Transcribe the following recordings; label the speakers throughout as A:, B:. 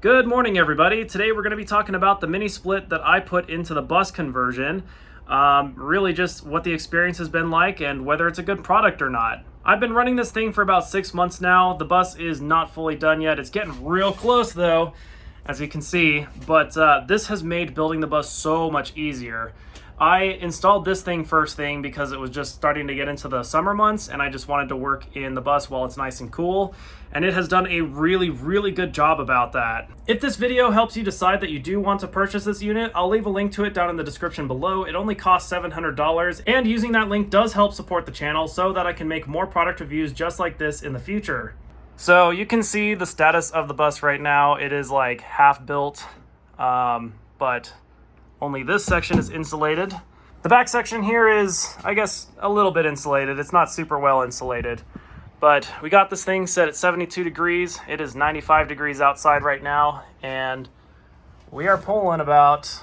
A: Good morning, everybody. Today we're going to be talking about the mini split that I put into the bus conversion. Really just what the experience has been like and whether it's a good product or not. I've been running this thing for about 6 months now. The bus is not fully done yet. It's getting real close though, as you can see, but this has made building the bus so much easier. I installed this thing first thing because it was just starting to get into the summer months and I just wanted to work in the bus while it's nice and cool. And it has done a really good job about that. If this video helps you decide that you do want to purchase this unit, I'll leave a link to it down in the description below. It only costs $700 and using that link does help support the channel so that I can make more product reviews just like this in the future. So you can see the status of the bus right now. It is like half built, but only this section is insulated. The back section here is, I guess, a little bit insulated. It's not super well insulated, but we got this thing set at 72 degrees. It is 95 degrees outside right now, and we are pulling about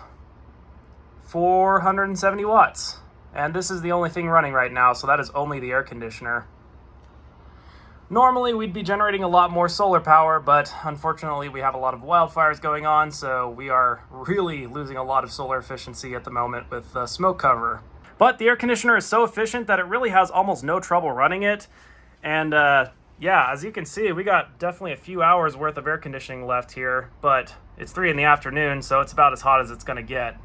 A: 470 watts. And this is the only thing running right now, so that is only the air conditioner. Normally, we'd be generating a lot more solar power, but unfortunately, we have a lot of wildfires going on, so we are really losing a lot of solar efficiency at the moment with smoke cover. But the air conditioner is so efficient that it really has almost no trouble running it. And yeah, as you can see, we got definitely a few hours worth of air conditioning left here, but it's 3 in the afternoon, so it's about as hot as it's gonna get.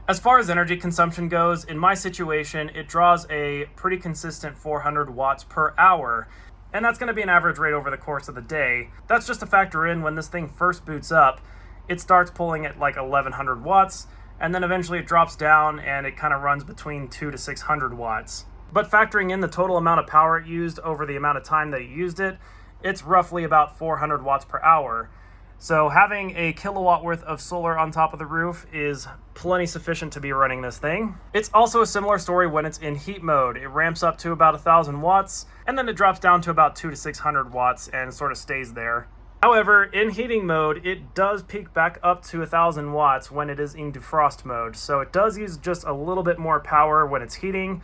A: As far as energy consumption goes, in my situation, it draws a pretty consistent 400 watts per hour. And that's going to be an average rate over the course of the day. That's just to factor in when this thing first boots up, it starts pulling at like 1100 watts, and then eventually it drops down and it kind of runs between 200 to 600 watts. But factoring in the total amount of power it used over the amount of time that you used it, it's roughly about 400 watts per hour. So having a kilowatt worth of solar on top of the roof is plenty sufficient to be running this thing. It's also a similar story when it's in heat mode. It ramps up to about 1000 watts and then it drops down to about 200 to 600 watts and sort of stays there. However, in heating mode, it does peak back up to 1000 watts when it is in defrost mode. So it does use just a little bit more power when it's heating.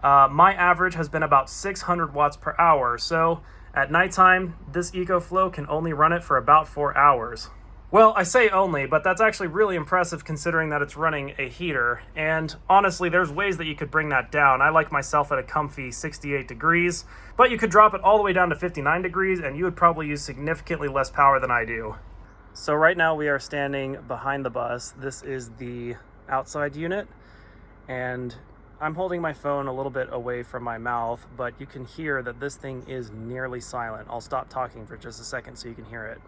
A: My average has been about 600 watts per hour. So at nighttime, this EcoFlow can only run it for about 4 hours. Well, I say only, but that's actually really impressive considering that it's running a heater. And honestly, there's ways that you could bring that down. I like myself at a comfy 68 degrees, but you could drop it all the way down to 59 degrees and you would probably use significantly less power than I do. So right now we are standing behind the bus. This is the outside unit, and I'm holding my phone a little bit away from my mouth, but you can hear that this thing is nearly silent. I'll stop talking for just a second so you can hear it.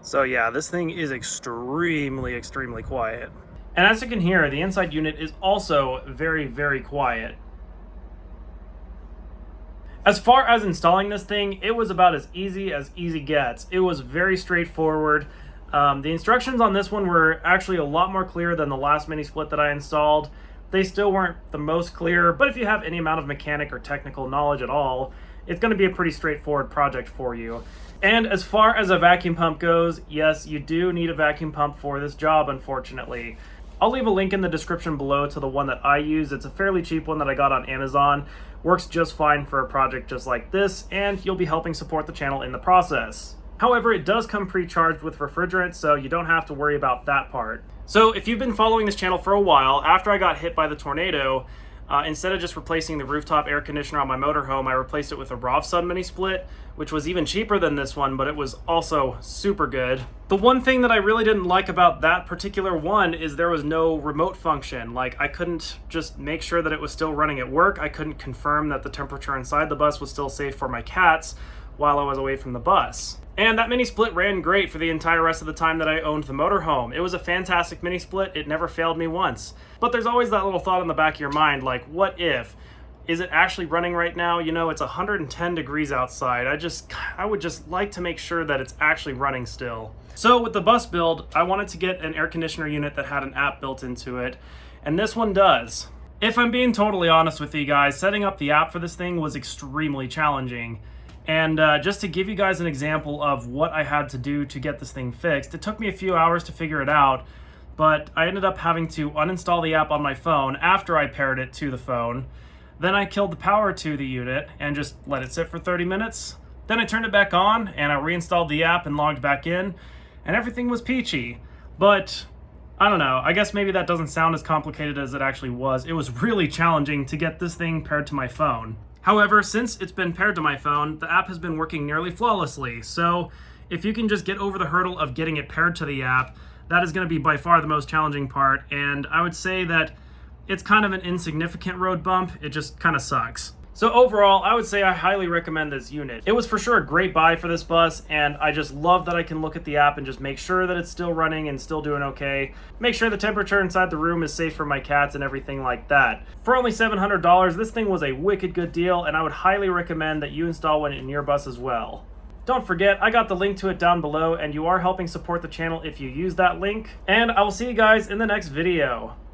A: So yeah, this thing is extremely quiet. And as you can hear, the inside unit is also very quiet. As far as installing this thing, it was about as easy gets. It was very straightforward. The instructions on this one were actually a lot more clear than the last mini split that I installed. They still weren't the most clear, but if you have any amount of mechanic or technical knowledge at all, it's going to be a pretty straightforward project for you. And as far as a vacuum pump goes, yes, you do need a vacuum pump for this job, unfortunately. I'll leave a link in the description below to the one that I use. It's a fairly cheap one that I got on Amazon. Works just fine for a project just like this, and you'll be helping support the channel in the process. However, it does come pre-charged with refrigerant, so you don't have to worry about that part. So if you've been following this channel for a while, after I got hit by the tornado, instead of just replacing the rooftop air conditioner on my motorhome, I replaced it with a Rovsun mini split, which was even cheaper than this one, but it was also super good. The one thing that I really didn't like about that particular one is there was no remote function. Like, I couldn't just make sure that it was still running at work. I couldn't confirm that the temperature inside the bus was still safe for my cats while I was away from the bus. And that mini split ran great for the entire rest of the time that I owned the motorhome. It was a fantastic mini split. It never failed me once. But there's always that little thought in the back of your mind, like, what if? Is it actually running right now? You know, it's 110 degrees outside. I would just like to make sure that it's actually running still. So with the bus build, I wanted to get an air conditioner unit that had an app built into it, and this one does. If I'm being totally honest with you guys, setting up the app for this thing was extremely challenging. And just to give you guys an example of what I had to do to get this thing fixed, it took me a few hours to figure it out, but I ended up having to uninstall the app on my phone after I paired it to the phone. Then I killed the power to the unit and just let it sit for 30 minutes. Then I turned it back on and I reinstalled the app and logged back in, and everything was peachy. But I don't know, I guess maybe that doesn't sound as complicated as it actually was. It was really challenging to get this thing paired to my phone. However, since it's been paired to my phone, the app has been working nearly flawlessly. So if you can just get over the hurdle of getting it paired to the app, that is going to be by far the most challenging part. And I would say that it's kind of an insignificant road bump. It just kind of sucks. So overall, I would say I highly recommend this unit. It was for sure a great buy for this bus, and I just love that I can look at the app and just make sure that it's still running and still doing okay. Make sure the temperature inside the room is safe for my cats and everything like that. For only $700, this thing was a wicked good deal, and I would highly recommend that you install one in your bus as well. Don't forget, I got the link to it down below, and you are helping support the channel if you use that link. And I will see you guys in the next video.